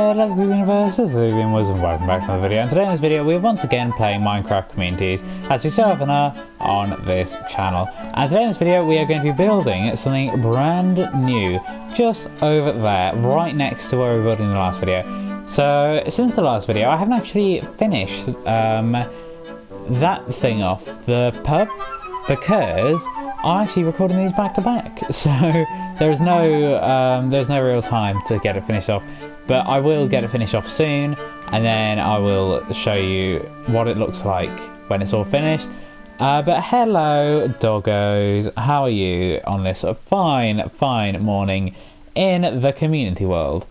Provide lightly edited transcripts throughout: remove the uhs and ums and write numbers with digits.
Hello universe, this is Whovian and welcome back to another video. And today in this video we're once again playing Minecraft Communities as we so often are on this channel. And today in this video we are going to be building something brand new just over there, right next to where we were building the last video. So since the last video I haven't actually finished that thing off, the pub, because I'm actually recording these back to back, so there's no real time to get it finished off. But I will get it finished off soon, and then I will show you what it looks like when it's all finished. But hello doggos, how are you on this fine morning in the community world?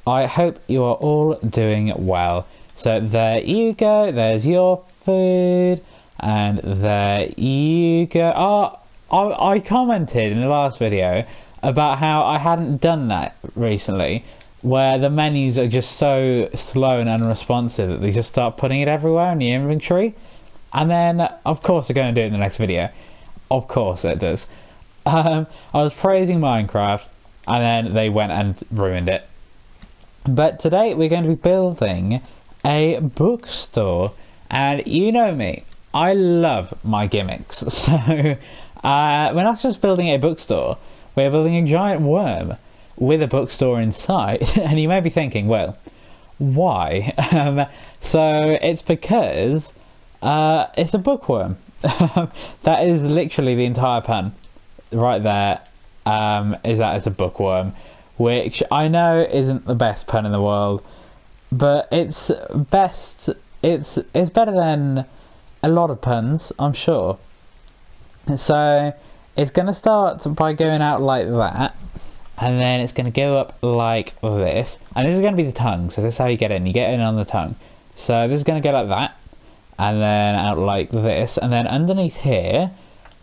I hope you are all doing well. So there you go, there's your food, and there you go. I commented in the last video about how I hadn't done that recently, where the menus are just so slow and unresponsive that they just start putting it everywhere in the inventory. And then of course they're going to do it in the next video, of course it does. I was praising Minecraft and then they went and ruined it. But today we're going to be building a bookstore, and you know me, I love my gimmicks. So we're not just building a bookstore, we're building a giant worm with a bookstore inside. And you may be thinking, well, why? So it's because it's a bookworm. That is literally the entire pun right there, is that it's a bookworm, which I know isn't the best pun in the world, but it's better than a lot of puns, I'm sure. So it's going to start by going out like that, and then it's going to go up like this, and this is going to be the tongue. So this is how you get in on the tongue. So this is going to go like that, and then out like this, and then underneath here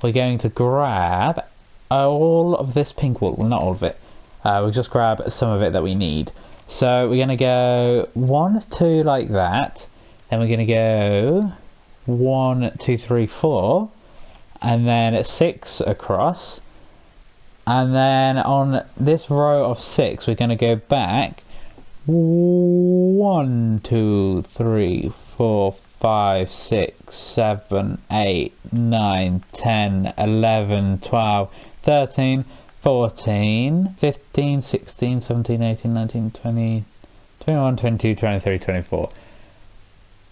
we're going to grab all of this pink wool. Well, not all of it, we'll just grab some of it that we need. So we're going to go 1, 2 like that, then we're going to go 1, 2, 3, 4, and then 6 across, and then on this row of 6 we're going to go back 1, 2, 3, 4, 5, 6, 7, 8, 9, 10, 11, 12, 13, 14, 15, 16, 17, 18, 19, 20, 21, 22, 23, 24.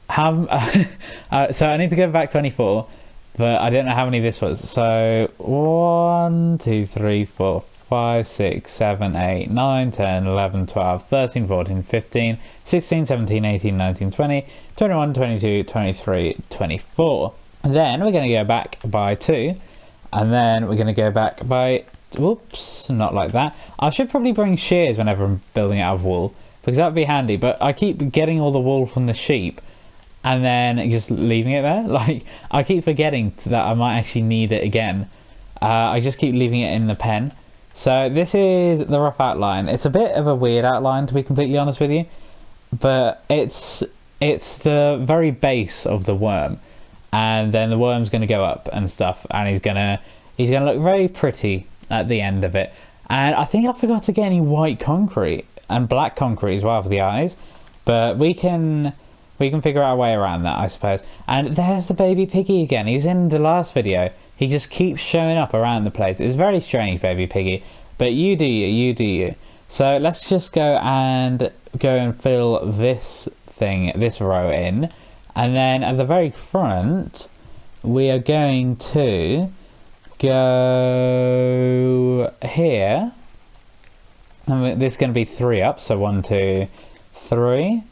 So I need to go back 24, but I don't know how many this was. So 1, 2, 3, 4, 5, 6, 7, 8, 9, 10, 11, 12, 13, 14, 15, 16, 17, 18, 19, 20, 21, 22, 23, 24. And then we're going to go back by 2, and then we're going to go back by, whoops, not like that. I should probably bring shears whenever I'm building it out of wool, because that would be handy, but I keep getting all the wool from the sheep and then just leaving it there. Like, I keep forgetting that I might actually need it again. I just keep leaving it in the pen. So this is the rough outline. It's a bit of a weird outline, to be completely honest with you, but it's the very base of the worm, and then the worm's going to go up and stuff, and he's gonna look very pretty at the end of it. And I think I forgot to get any white concrete and black concrete as well for the eyes, but we can figure out a way around that, I suppose. And there's the baby piggy again. He was in the last video. He just keeps showing up around the place. It's very strange, baby piggy, but you do you. So let's just go and fill this row in, and then at the very front we are going to go here, and this is going to be 3 up, so 1, 2, 3,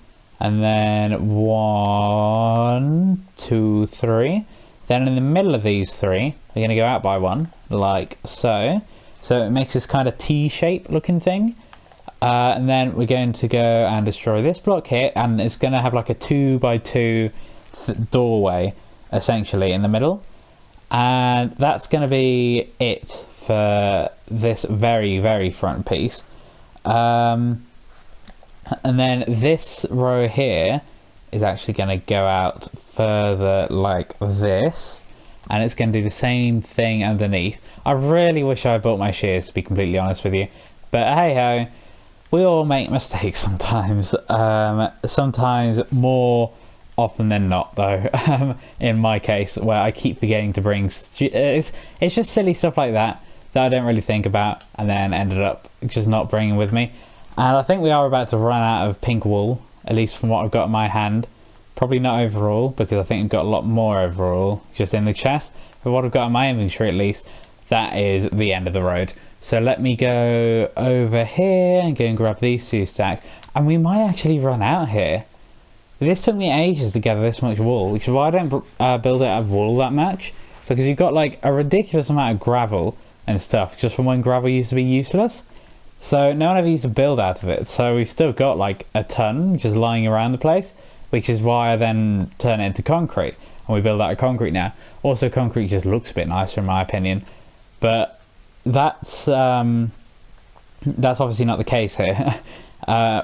and then 1, 2, 3. Then in the middle of these 3 we're going to go out by 1 like so, so it makes this kind of T-shape looking thing. And then we're going to go and destroy this block here, and it's going to have like a 2 by 2 doorway essentially in the middle, and that's going to be it for this very front piece. And then this row here is actually going to go out further like this, and it's going to do the same thing underneath. I really wish I bought my shears, to be completely honest with you, but hey ho, we all make mistakes sometimes. Sometimes more often than not, though. In my case, where I keep forgetting to bring, it's just silly stuff like that that I don't really think about, and then ended up just not bringing with me. And I think we are about to run out of pink wool, at least from what I've got in my hand. Probably not overall, because I think I've got a lot more overall just in the chest. But what I've got in my inventory, at least, that is the end of the road. So let me go over here and go and grab these 2 stacks. And we might actually run out here. This took me ages to gather this much wool, which is why I don't build it out of wool that much. Because you've got like a ridiculous amount of gravel and stuff, just from when gravel used to be useless. So no one ever used to build out of it. So we've still got like a ton just lying around the place, which is why I then turn it into concrete. And we build out of concrete now. Also, concrete just looks a bit nicer in my opinion. But that's obviously not the case here.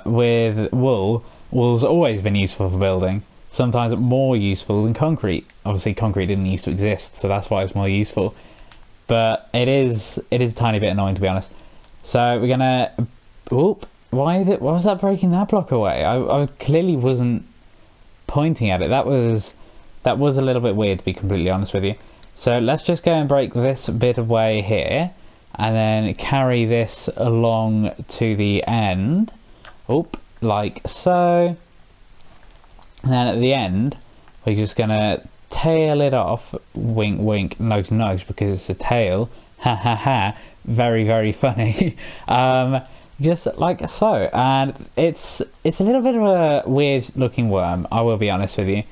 With wool, wool's always been useful for building. Sometimes more useful than concrete. Obviously, concrete didn't used to exist, so that's why it's more useful. But it is a tiny bit annoying, to be honest. So we're gonna. Oop! Why was that breaking that block away? I clearly wasn't pointing at it. That was a little bit weird, to be completely honest with you. So let's just go and break this bit away here, and then carry this along to the end. Oop! Like so. And then at the end, we're just gonna tail it off. Wink, wink, nudge, nudge, because it's a tail. Ha ha ha. Very, very funny. Just like so. And it's a little bit of a weird looking worm, I will be honest with you.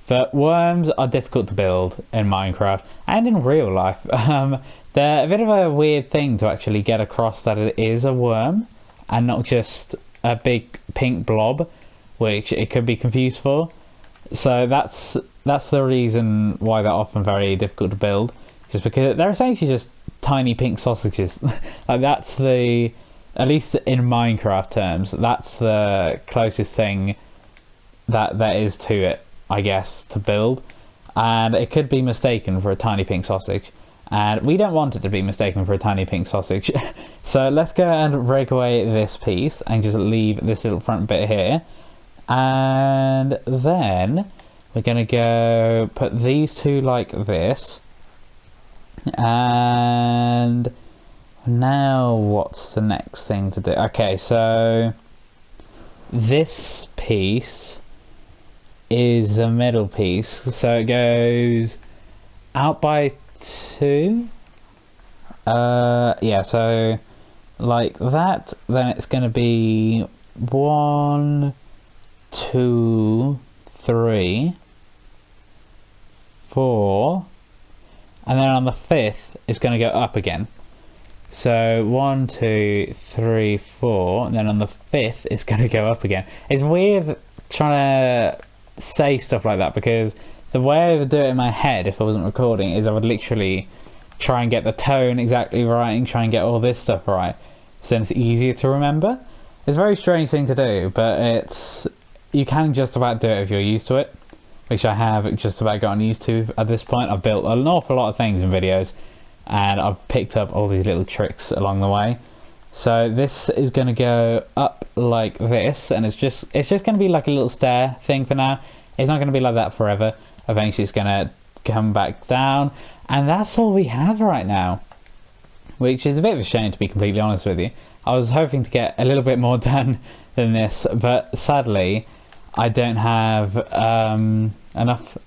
But worms are difficult to build in Minecraft and in real life. They're a bit of a weird thing to actually get across that it is a worm and not just a big pink blob, which it could be confused for. So that's the reason why they're often very difficult to build, just because they're essentially just tiny pink sausages. Like that's at least in Minecraft terms, that's the closest thing that there is to it, I guess, to build. And it could be mistaken for a tiny pink sausage, and we don't want it to be mistaken for a tiny pink sausage. So let's go and break away this piece and just leave this little front bit here. And then we're gonna go put these 2 like this. And now what's the next thing to do? Okay, so this piece is the middle piece, so it goes out by 2. Yeah, so like that, then it's going to be 1, 2, 3, 4, and then on the 5th it's going to go up again. So 1, 2, 3, 4, and then on the 5th it's going to go up again. It's weird trying to say stuff like that, because the way I would do it in my head if I wasn't recording is I would literally try and get the tone exactly right and try and get all this stuff right, so it's easier to remember. It's a very strange thing to do, but you can just about do it if you're used to it, which I have just about gotten used to at this point. I've built an awful lot of things in videos, and I've picked up all these little tricks along the way. So this is going to go up like this, and it's just going to be like a little stair thing for now. It's not going to be like that forever. Eventually it's going to come back down, and that's all we have right now, which is a bit of a shame, to be completely honest with you. I was hoping to get a little bit more done than this, but sadly I don't have enough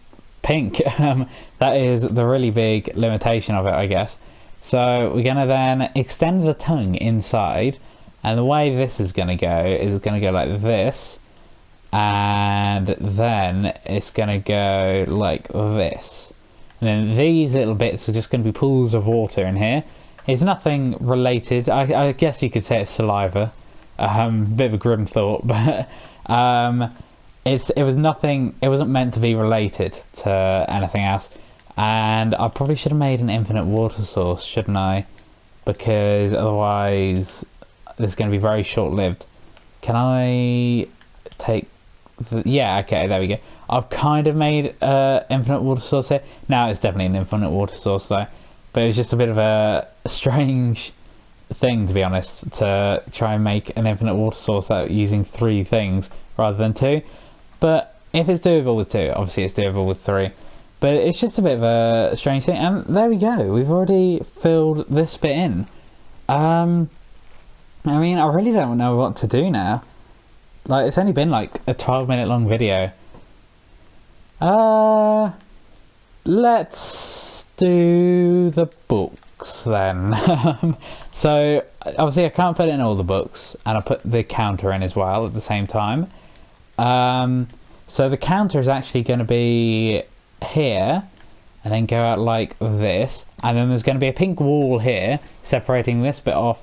pink. That is the really big limitation of it, I guess. So we're going to then extend the tongue inside, and the way this is going to go is it's going to go like this, and then it's going to go like this. And then these little bits are just going to be pools of water in here. It's nothing related. I guess you could say it's saliva. Bit of a grim thought, but it was nothing. It wasn't meant to be related to anything else. And I probably should have made an infinite water source, shouldn't I? Because otherwise this is going to be very short-lived. Can I take yeah, okay, there we go. I've kind of made an infinite water source here. Now it's definitely an infinite water source though. But it was just a bit of a strange thing, to be honest, to try and make an infinite water source out using 3 things rather than 2. But if it's doable with 2, obviously it's doable with 3. But it's just a bit of a strange thing. And there we go. We've already filled this bit in. I mean, I really don't know what to do now. Like, it's only been like a 12-minute long video. Let's do the books then. So obviously I can't put in all the books, and I put the counter in as well at the same time. So the counter is actually going to be here, and then go out like this, and then there's going to be a pink wall here separating this bit off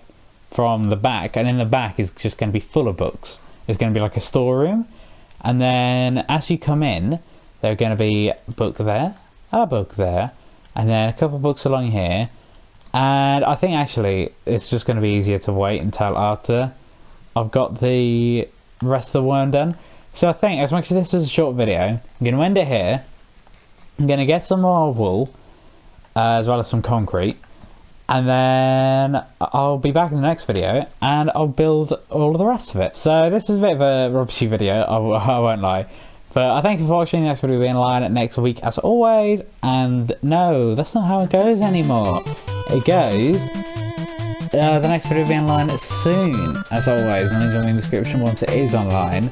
from the back, and in the back is just going to be full of books. It's going to be like a storeroom, and then as you come in, there's going to be a book there, and then a couple of books along here. And I think actually it's just going to be easier to wait until after I've got the rest of the worm done. So I think, as much as this was a short video, I'm going to end it here. I'm going to get some more wool, as well as some concrete, and then I'll be back in the next video and I'll build all of the rest of it. So this is a bit of a rubbishy video, I won't lie. But I thank you for watching. The next video will be in line next week as always. And no, that's not how it goes anymore. It goes, the next video will be in line soon as always. The link will be in the description once it is online.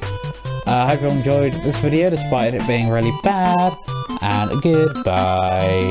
I hope you all enjoyed this video despite it being really bad. And goodbye.